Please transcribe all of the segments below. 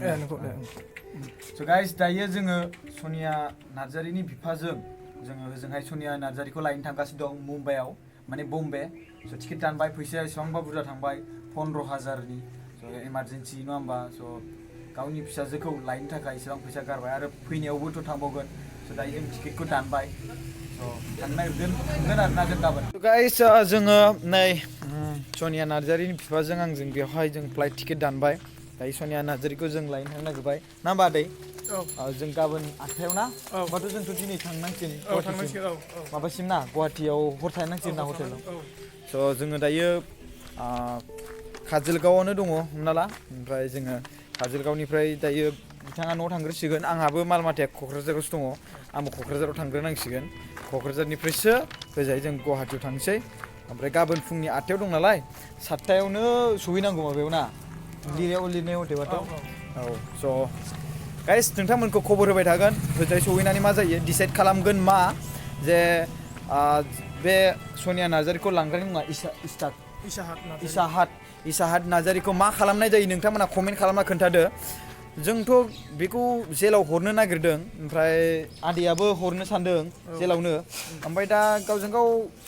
नंगौ So guys, दायो जोङो सनिया नार्जारिनि बिफाजों जोङो ओजोंहाय सनिया नार्जारिखौ लायनो थांगासिनो दं मुम्बाइआव माने बम्बे स' टिकेट दानबाय फैसाया एसेबांबा बुरजा थांबाय 15,000नि स' इमारजेन्सि नङा होमबा स' गावनि फिसाजोखौ लायनो थाखाय एसेबां फैसा गारबाय आरो फैनायावबोथ' थांबावगोन स' दायो जों टिकेटखौ दानबाय स' थांनो नागिरगोन आरोना जों गाबोन गाइस जोङो नै सनिया नार्जारिनि बिफाजों आंजों बेवहाय जों फ्लाइट टिकेट दानबाय दायो सनिया नार्जारिखौ जों लायनो थांनो नागिरबाय ना होमबा आदै जों गाबोन 8थायाव ना होमबाथ' जोंथ' दिनै थांनांसिगोन माबासिम ना गुवाहाटीयाव हर थानांसिगोन ना हटेलाव स' जोङो दायो काजलगावआवनो दङ हमना ला ओमफ्राय जोङो काजलगावनिफ्राय दायो बिथाङा न'आव थांग्रोसिगोन आंहाबो मालमाथाया क'क्राझारावसो दङ आंबो क'क्राझाराव थांग्रोनांसिगोन क'क्राझारनिफ्रायसो ओजाय जों गुवाहाटीयाव थांसै ओमफ्राय गाबोन फुंनि 8थायाव दं नालाय 7थायावनो सहैनांगौ माबायाव ना लिरनाय हटेलाथ' औ स' गाइस नोंथांमोनखौ खबर होबाय थागोन ओजाय सहैनानै मा जायो डिसाइड खालामगोन मा जे बे सनिया नार्जारिखौ लांग्रानि मुङा इसाहात नार्जारिखौ मा खालामनाय जायो नोंथांमोना कमेन्ट खालामना खोन्थादो जोंथ' बेखौ जेलाव हरनो नागिरदों ओमफ्राय आदैयाबो हरनो सानदों जेलावनो ओमफ्राय दा गावजों गाव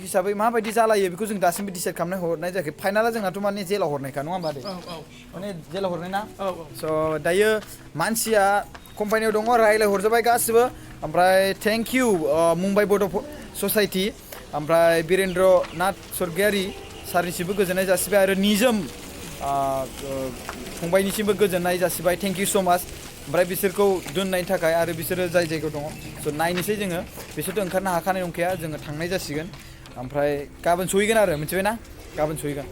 हिसाबै माबायदि जालायो बेखौ जों दासिमबो डिसाइड खालामनाय हरनाय जायाखै फाइनाला जोंहाथ' माने जेलाव हरनायखा नङा होमबा आदै माने जेलाव हरनाय ना स' दायो मानसिया कम्पानियाव दङ रायलाय हरजोब्बाय गासिबो ओमफ्राय थेंक इउ मुम्बाइ बड' ससाइटि ओमफ्राय बिरेन्द्र नाथ स्वर्गियारि सारनिसिमबो गोजोननाय जासिबाय आरो निजोम फंबायनिसिमबो गोजोननाय जासिबाय थेंक इउ स' माच ओमफ्राय बिसोरखौ दोननायनि थाखाय आरो बिसोरो जाय जायगायाव दङ स' नायनोसै जोङो बिसोरथ' ओंखारनो हाखानाय नंखाया जोङो थांनाय जासिगोन ओमफ्राय गाबोन सहैगोन आरो मिथिबाय ना गाबोन सहैगोन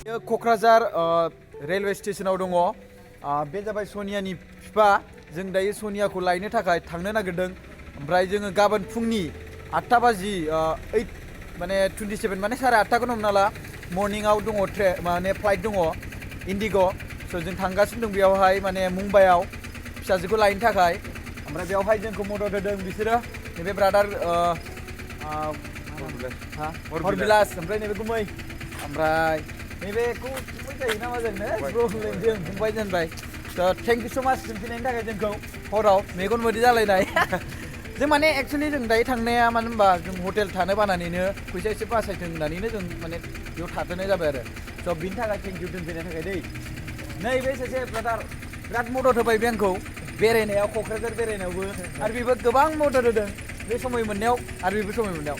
बेयो क'क्राझार रेलवे स्टेसनाव दङ बे जाबाय सनियानि बिफा जों दायो सनियाखौ लायनो थाखाय थांनो नागिरदों ओमफ्राय जोङो गाबोन फुंनि 8 बाजि 8 माने 27 माने 8:30खौनो हमना ला मर्निंआव दङ माने फ्लाइट दङ इन्डिग' स' जों थांगासिनो दं बेयावहाय माने मुम्बाइआव फिसाजोखौ लायनो थाखाय ओमफ्राय बेयावहाय जोंखौ मदद होदों बिसोरो नैबे ब्रादार हरबिलास ओमफ्राय नैबे गुमै ओमफ्राय नैबेखौ फंबाय जायो ना मा जायो जों फंबाय दोनबाय स' थेंक इउ स' माच जों फैनायनि थाखाय जोंखौ हराव मेगन मोदै जालायनाय जों माने एक्सुवेलि जों दायो थांनाया मानो होनबा जों हटेल थानो बानानैनो फैसा एसे बासायथों होननानैनो जों माने बेयाव थाथ'नाय जाबाय आरो स' बिनि थाखाय थेंक इउ दोनफैनायनि थाखाय दै नैबे सासे ब्रादार बिराद मदद होबाय बे आंखौ बेरायनायाव क'क्राझार बेरायनायावबो आरो बेबो गोबां मदद होदों बे समय मोननायाव आरो बेबो समय मोननायाव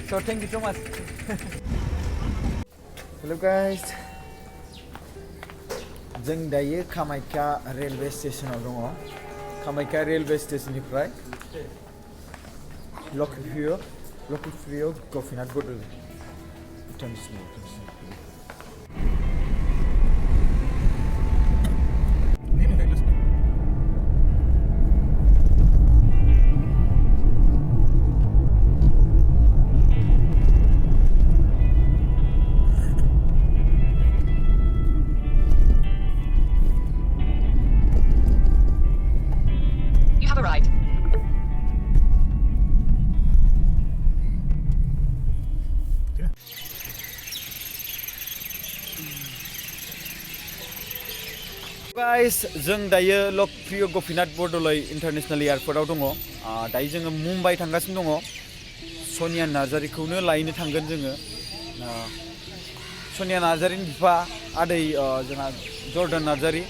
स' थेंक इउ स' माच हेल' गाइस जों दायो कामाख्या रेलवे स्टेसनाव दङ कामाख्या रेलवे स्टेसननिफ्राय लक्ष्मीप्रिय गपिनाथ बरदलै गाइस जों दायो लक्ष्मीप्रिय गपिनाथ बरदलै इन्टारनेशनेल एयारपर्टआव दङ दायो जोङो मुम्बाइ थांगासिनो दङ सनिया नार्जारिखौनो लायनो थांगोन जोङो सनिया नार्जारिनि बिफा आदै जोंहा जर्डान नार्जारि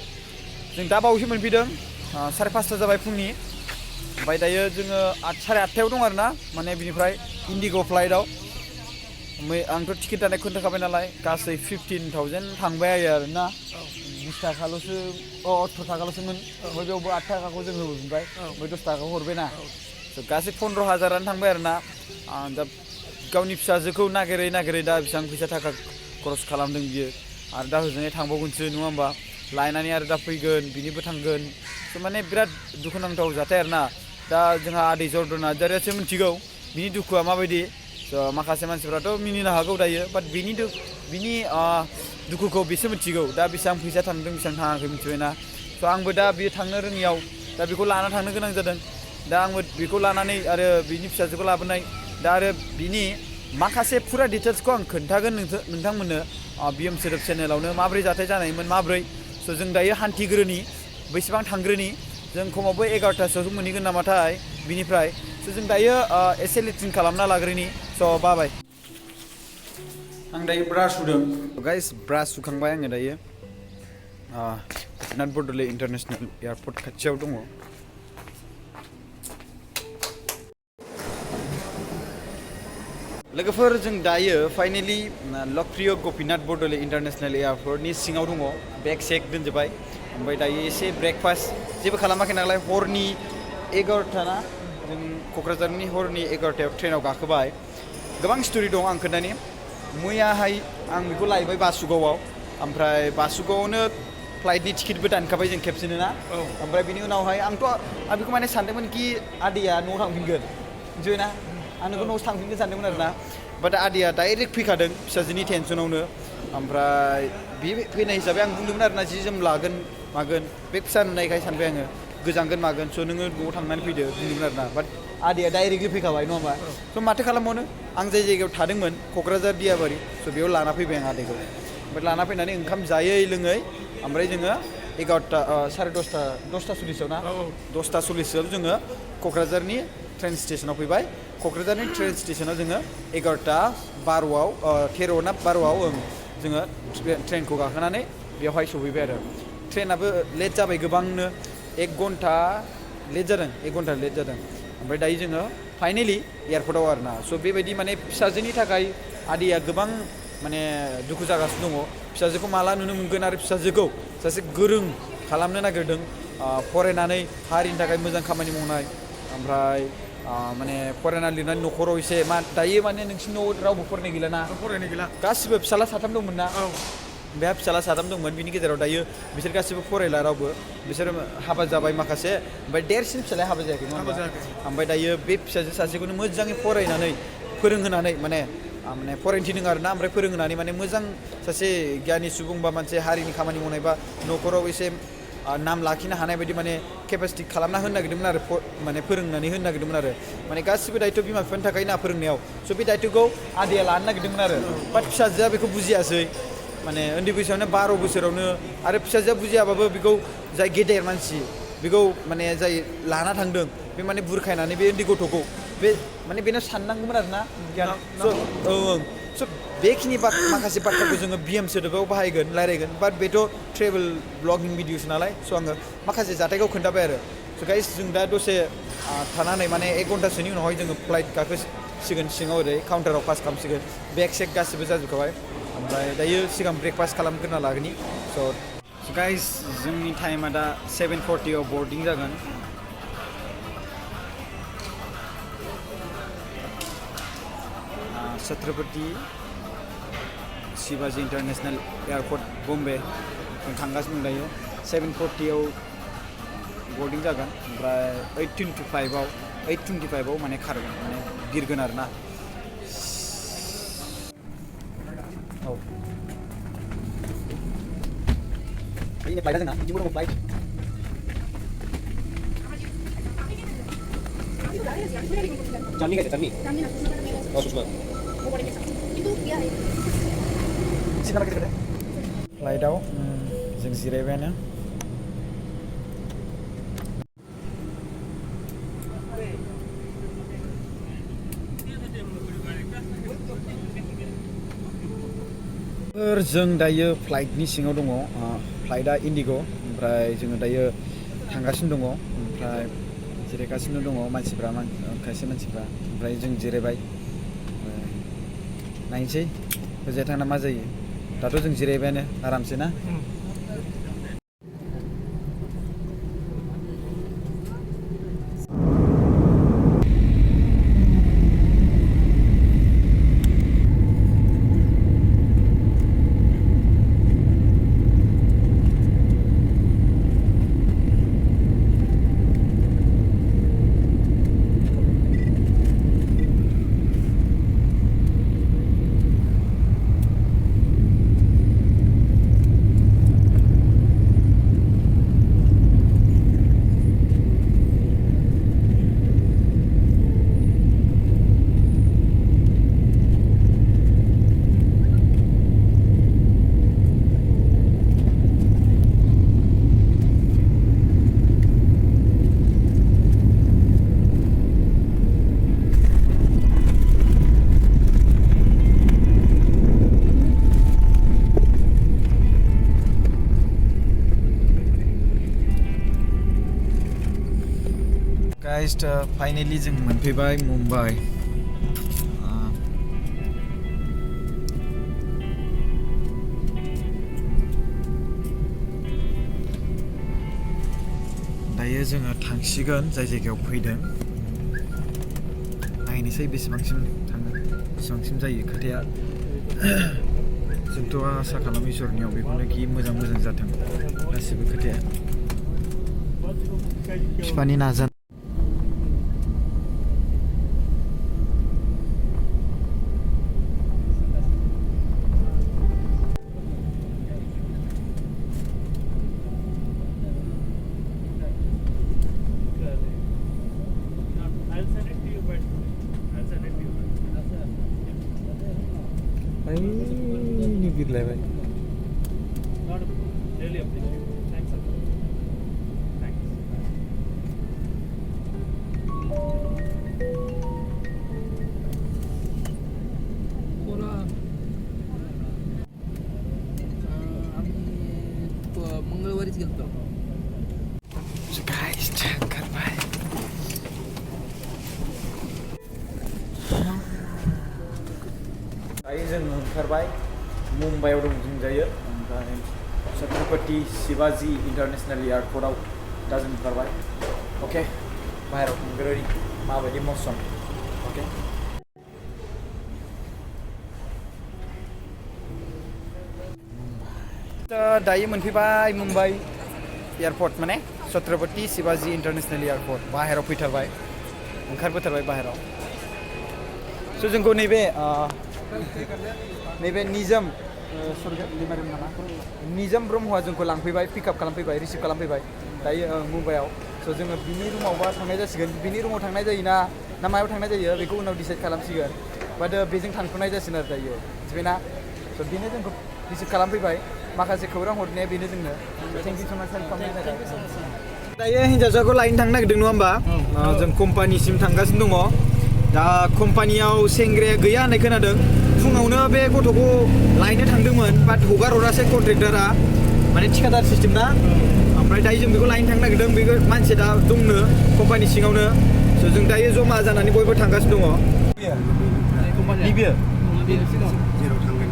जों दा बावैसो मोनफैदों 5:30 जाबाय फुंनि ओमफ्राय दायो जोङो 8:30 दं आरो ना माने बिनिफ्राय इन्डिग' फ्लाइटआव आंथ' टिकेट दानाय खोन्थाखाबाय नालाय गासै 15,000 थांबाय आरो ना 20 थाखाल'सो 18 थाखाल'सोमोन ओमफ्राय बेयावबो 8 थाखाखौ जों होबोबाय ओमफ्राय 10 थाखाखौ हरबायना गासै 15,000 थांबाय आरो ना दा गावनि फिसाजोखौ नागिरै दा बेसेबां फैसा थाखा खरस खालामदों बियो आरो दा होजोंहाय थांबावगोनसो नङा होमबा लायनानै आरो दा फैगोन बिनिबो थांगोन माने बिराद दुखुनांथाव जाथाय आरो ना दा जोंहा आदै जर्डान नार्जारियासो मिथिगौ बिनि दुखुआ माबायदि माखासे मानसिफ्राथ' मिनिनो हागौ दायो बाट बिनि दुखुखौ बिसो मिथिगौ दा बेसेबां फैसा थांदों बेसेबां थाङाखै मिथिबायना स' आंबो दा बियो थांनो रोङियाव दा बेखौ लाना थांनो गोनां जादों दा आंबो बेखौ लानानै आरो बिनि फिसाजोखौ लाबोनाय दा आरो बिनि माखासे फुरा डिटेल्सखौ आं खोन्थागोन नोंथांमोननो बिएम सोदोब चेनेलावनो माब्रै जाथाय जानायमोन माब्रै स' जों दायो हान्थिग्रोनि बेसेबां थांग्रोनि जों खमावबो 11टासोआवसो मोनहैगोन नामाथाय बिनिफ्राय स' जों दायो एसे लेट्रिन खालामना लाग्रोनि स' बाबाय आं दायो ब्रास सुदों गाइस ब्रास सुखांबाय आङो दायो नाथ बरदलै इन्टारनेसनेल एयारपर्ट खाथियाव दङ लोगोफोर जों दायो फाइनेलि लकप्रिय गपिनाथ बरदलै इन्टारनेसनेल एयारपर्टनि सिङाव दङ बेग सेग दोनजोब्बाय ओमफ्राय दायो एसे ब्रेकफास्ट जेबो खालामाखै नालाय हरनि 11टा ना जों क'क्राझारनि हरनि 11टायाव ट्रेनाव गाखोबाय गोबां स्ट'रि दं आं खोन्थानि मैयाहाय आं बेखौ लायबाय बासुगावआव ओमफ्राय बासुगावआवनो फ्लाइटनि टिकेटबो दानखाबाय जों खेबसेनो ना ओमफ्राय बिनि उनावहाय आं बेखौ माने सानदोंमोन कि आदैया न'आव थांफिनगोन मिथिबाय ना आं नोंखौ न'आव थांफिनगोन सानदोंमोन आरो ना बाट आदैया डाइरेक्ट फैखादों फिसाजोनि टेनसनावनो ओमफ्राय बे फैनाय हिसाबै आं बुंदोंमोन आरो ना जि जोम लागोन मागोन बेग फिसा नुनायखाय सानबाय आङो गोजांगोन मागोन स' नोङो न'आव थांनानै फैदो बुंदोंमोन आरो ना बाट आदैया डाइरेक्टलि फैखाबाय नङा होमबा स' माथो खालामबावनो आं जाय जायगायाव थादोंमोन क'क्राझार दियाबारि स' बेयाव लाना फैबाय आं आदैखौ ओमफ्राय लाना फैनानै ओंखाम जायै लोङै ओमफ्राय जोङो 11टा 10:30 सल्लिसाव ना 10:40सोआव जोङो क'क्राझारनि ट्रेन स्टेसनाव फैबाय क'क्राझारनि ट्रेन स्टेसनाव जोङो 11:12आव 13 ना 12आव जोङो ट्रेनखौ गाखोनानै बेवहाय सफैबाय आरो ट्रेनाबो लेट जाबाय गोबांनो 1 घन्टा लेट जादों 1 घन्टा लेट जादों ओमफ्राय दायो जोङो फाइनेलि एयारपर्टआव आरो ना स' बेबायदि माने फिसाजोनि थाखाय आदैया गोबां माने दुखु जागासिनो दङ फिसाजोखौ माला नुनो मोनगोन आरो फिसाजोखौ सासे गोरों खालामनो नागिरदों फरायनानै हारिनि थाखाय मोजां खामानि मावनाय ओमफ्राय माने फरायना लिरनानै न'खराव एसे दायो माने नोंसिनि न'आव रावबो फरायनाय गैला ना फरायनाय गैला गासिबो फिसाला 3 दंमोन ना बेहा फिसाला 3 दंमोन बिनि गेजेराव दायो बिसोर गासिबो फरायला रावबो बिसोर हाबा जाबाय माखासे ओमफ्राय देरसिन फिसालाया हाबा जायाखै नङा होमबा ओमफ्राय दायो बे फिसाजो सासेखौनो मोजाङै फरायनानै फोरोंहोनानै माने फरायनो थिनदों आरो ना ओमफ्राय फोरोंहोनानै माने मोजां सासे गियानि सुबुं बा मोनसे हारिनि खामानि मावनाय बा न'खराव एसे नाम लाखिनो हानाय बायदि माने केपासिटि खालामना होनो नागिरदोंमोन आरो माने फोरोंनानै होनो नागिरदोंमोन आरो माने गासिबो दायथ' बिमा बिफानि थाखाय ना फोरोंनायाव स' बे दायथ'खौ आदैया लानो नागिरदोंमोन आरो बाट फिसाजोआ बेखौ बुजियासै माने उन्दै बैसोआवनो 12 बोसोरावनो आरो फिसाजोआ बुजियाबाबो बेखौ जाय गेदेर मानसि बेखौ माने जाय लाना थांदों बे माने बुरखायनानै बे उन्दै गथ'खौ बे माने बेनाव साननांगौमोन आरो ना स' बेखिनि माखासे बाथ्राखौ जोङो बिएम सोदोबाव बाहायगोन रायलायगोन बाट बेथ' ट्रेभेल ब्लगिं भिडिअस नालाय स' आङो माखासे जाथायखौ खोन्थाबाय आरो स' गाइस जों दा दसे थानानै माने 1 घन्टासोनि उनावहाय जोङो फ्लाइट गाखोसिगोन सिङाव ओरै काउन्टाराव पास खालामसिगोन बेग सेग गासिबो जाजोबखाबाय ओमफ्राय दायो सिगां ब्रेकफास्ट खालामग्रोना लागोनि स' गाइस जोंनि टाइमा दा 7:40आव बर्डिं जागोन छत्रपति शिवाजी इन्टारनेसनेल एयारपर्ट बम्बे जों थांगासिनो दं दायो 7:40आव बर्डिं जागोन ओमफ्राय 8:25आव माने खारगोन माने बिरगोन आरो ना औ ini flight जोंना बिदिबो दङ flight Jamni कैसे Jamni oh सुषमा वो बोलेंगे itu dia सिगां लगे दे फ्लाइटआव जों जिरायबायानो जों दायो फ्लाइटनि सिङाव दङ फ्लाइटआ इन्डिग' ओमफ्राय जोङो दायो थांगासिनो दङ ओमफ्राय जिरायगासिनो दङ मानसिफ्रा खायसे मानसिफ्रा ओमफ्राय जों जिरायबाय नायनोसै ओजोंहाय थांना मा जायो दाथ' जों जिरायबायानो आरामसे ना गाइस फाइनेलि जों मोनफैबाय मुम्बाइ दायो जोङो थांसिगोन जाय जायगायाव फैदों नायनोसै बेसेबांसिम थाङो बेसेबांसिम जायो खोथाया जोंथ' आसा खालामो इसोरनियाव बेखौनो कि मोजां जाथों गासिबो खोथाया बिफानि नाजानाय ini birlaybay Really appreciate it. Thanks a lot. Thanks. आम्ही मंगळवारीच गेलतो. So guys, goodbye. दायो जों ओंखारबाय मुम्बाइआव दं बुंजायो ओमफ्राय छत्रपति शिवाजी इन्टारनेशनेल एयारपर्टआव दा जों ओंखारबाय अके बाहेरायाव थांग्रोनि माबायदि मौसम अके दायो मोनफैबाय मुम्बाइ एयारपर्ट माने छत्रपति शिवाजी इन्टारनेशनेल एयारपर्ट बाहेरायाव फैथारबाय ओंखारबोथारबाय बाहेरायाव स' जोंखौ नैबे निजोम निजोम ब्रह्मआ जोंखौ लांफैबाय पिकआप खालामफैबाय रिसिभ खालामफैबाय दायो मुम्बाइआव स' जोङो बिनि रुमावबा थांनाय जासिगोन बिनि रुमाव थांनाय जायोना ना मायाव थांनाय जायो बेखौ उनाव डिसाइड खालामसिगोन बाट बेजों थांथ'नाय जासिगोन आरो दायो मिथिबायना स' बेनो जोंखौ रिसिभ खालामफैबाय माखासे खौरां हरनाया बेनो जोंनो थेंक इउ स' माच हेल्प खालामनायनि थाखाय दायो हिन्जावसाखौ लायनो थांनो नागिरदों नङा होमबा जों कम्पानिसिम थांगासिनो दङ दा कम्पानियाव सेंग्राया गैया होननाय खोनादों फुङावनो बे गथ'खौ लायनो थांदोंमोन बाट हगार हरासै कन्ट्रेक्टारा माने थिकादार सिस्टेम ना ओमफ्राय दायो जों बेखौ लायनो थांनो नागिरदों बेखौ मानसि दा दंनो कम्पानि सिङावनो स' जों दायो जमा जानानै बयबो थांगासिनो दङ बियो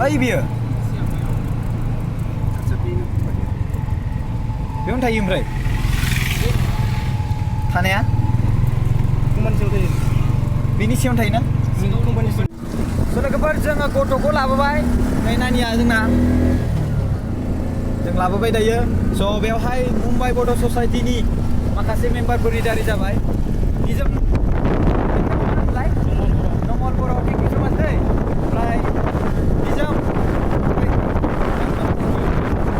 ओइ बियो बेयावनो थायो ओमफ्राय थानाया कम्पानि सिङाव थायो. बेनि सिङावनो थायोना कम्पानि सिङाव. स' लोगोफोर जोङो गथ'खौ लाबोबाय नै नानिया जोंना जों लाबोबाय दायो स' बेवहाय मुम्बाइ बड' ससाइटिनि माखासे मेम्बारफोरनि दारै जाबाय निजोम नमल बर' थेंक इउ स' माच दै ओमफ्राय निजोम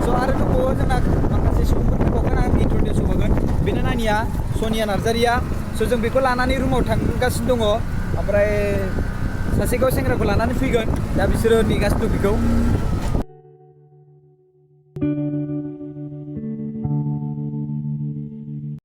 स' आरो दंबावो जोंना माखासे सुबुंफोर फैबावगोन आं इन्ट्रडिउस होबावगोन बेनो नानिया सनिया नार्जारिया स' जों बेखौ लानानै रुमाव थांगासिनो दङ ओमफ्राय सासे गाव सेंग्राखौ लानानै फैगोन दा बिसोरो नेगासिनो दं बेखौ